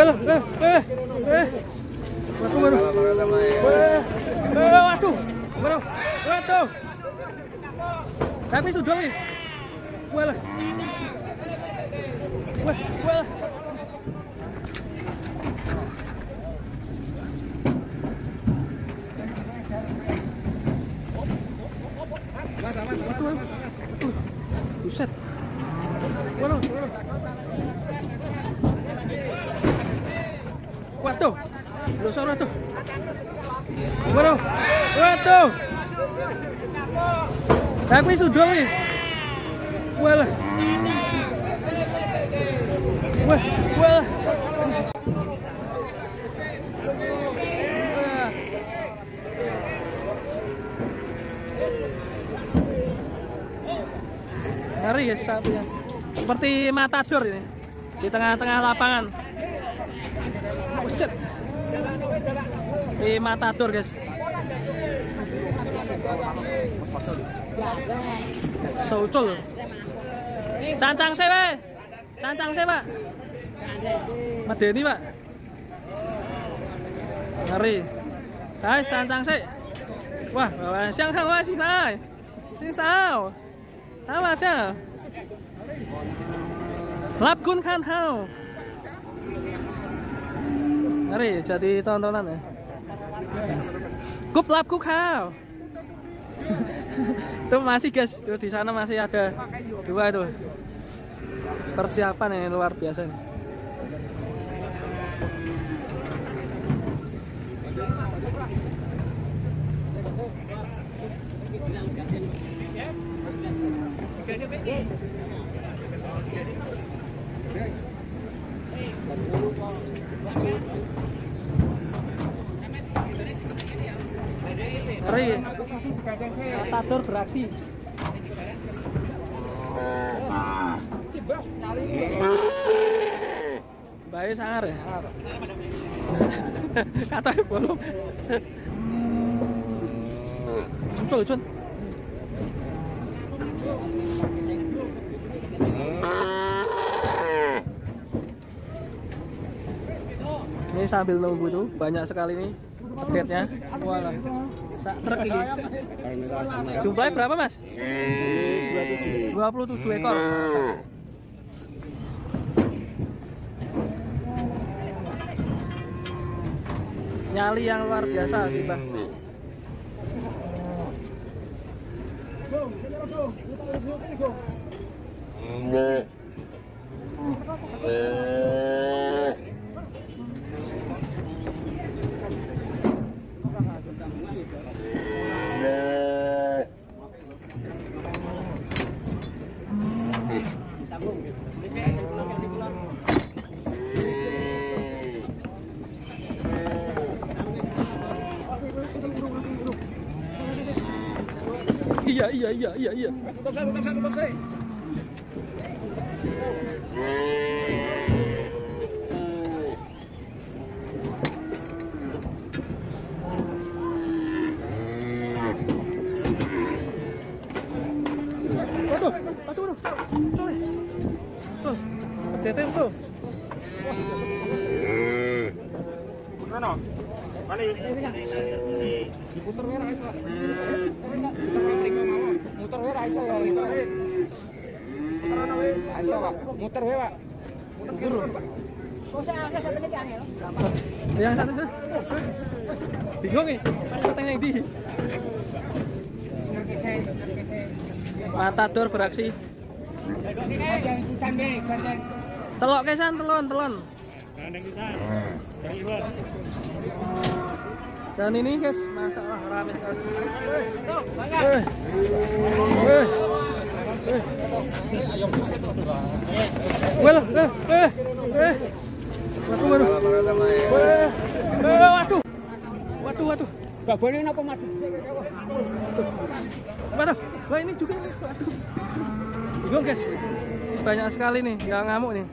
Waduh, waduh. Tapi sudah nih. Walah. Walah. Buset. Waduh. Waduh. Losor tuh. Waduh. Tapi sudah nih. Walah. Walah. Ngeri ya satunya. Seperti matador ini di tengah-tengah lapangan. Buset. Di matador, guys. Saucul. Cancang se, Pak. Cancang se, Pak. Medeni, Pak. Ngeri. Guys, cancang se. Wah, siang hao sih sai. Sing sao. Sama siya. Lap kun kan hao. Ngeri, jadi tontonan ya. Kup lap kuk hao. Itu masih, guys, tuh di sana masih ada dua itu. Persiapan yang luar biasa nih. Ngeri, matador beraksi. Baik sangar ya. Katanya belum. Cun. Ini sambil nunggu tuh banyak sekali nih update-nya. Walah. Sak truk ini. Jumlahnya berapa, Mas? 27 ekor. Nyali yang luar biasa sih, Bang. Iya. Tutup saya. Aduh. Col. Tetem tuh. Mana? Balik. Diputer wae ra iso. Muter wae ra iso ya. Ayo, Pak. Muter wae, Pak. Muter dulu. Kok saya sampai ke angel. Yang satu tuh. Bingung nih. Tengah yang di. Matador beraksi. Telok kesan telon. Dan ini, guys, masalah rame sekali. Waduh. Babone napa madu? Waduh. Wah, ini juga. Waduh. Bingung, guys. Banyak sekali nih, nggak ngamuk nih.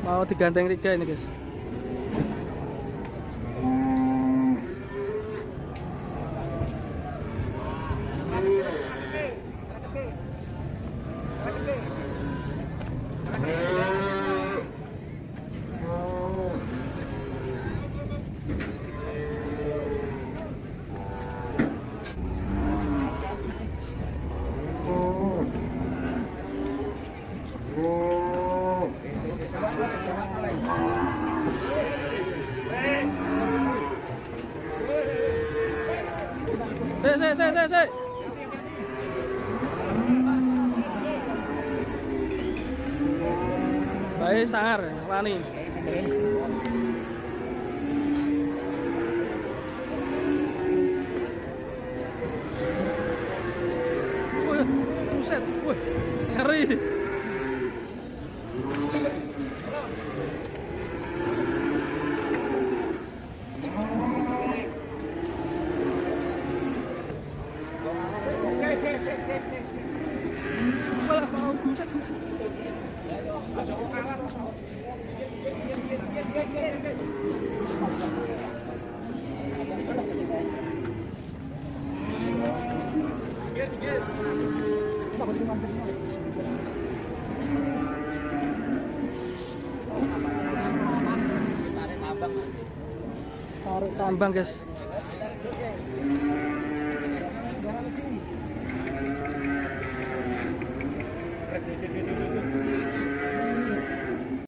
Mau diganteng 3 ini guys. Sik. Baik sangar, wani. Wih, buset, wih, ngeri. Walah, mau buset. Tarik tambang guys.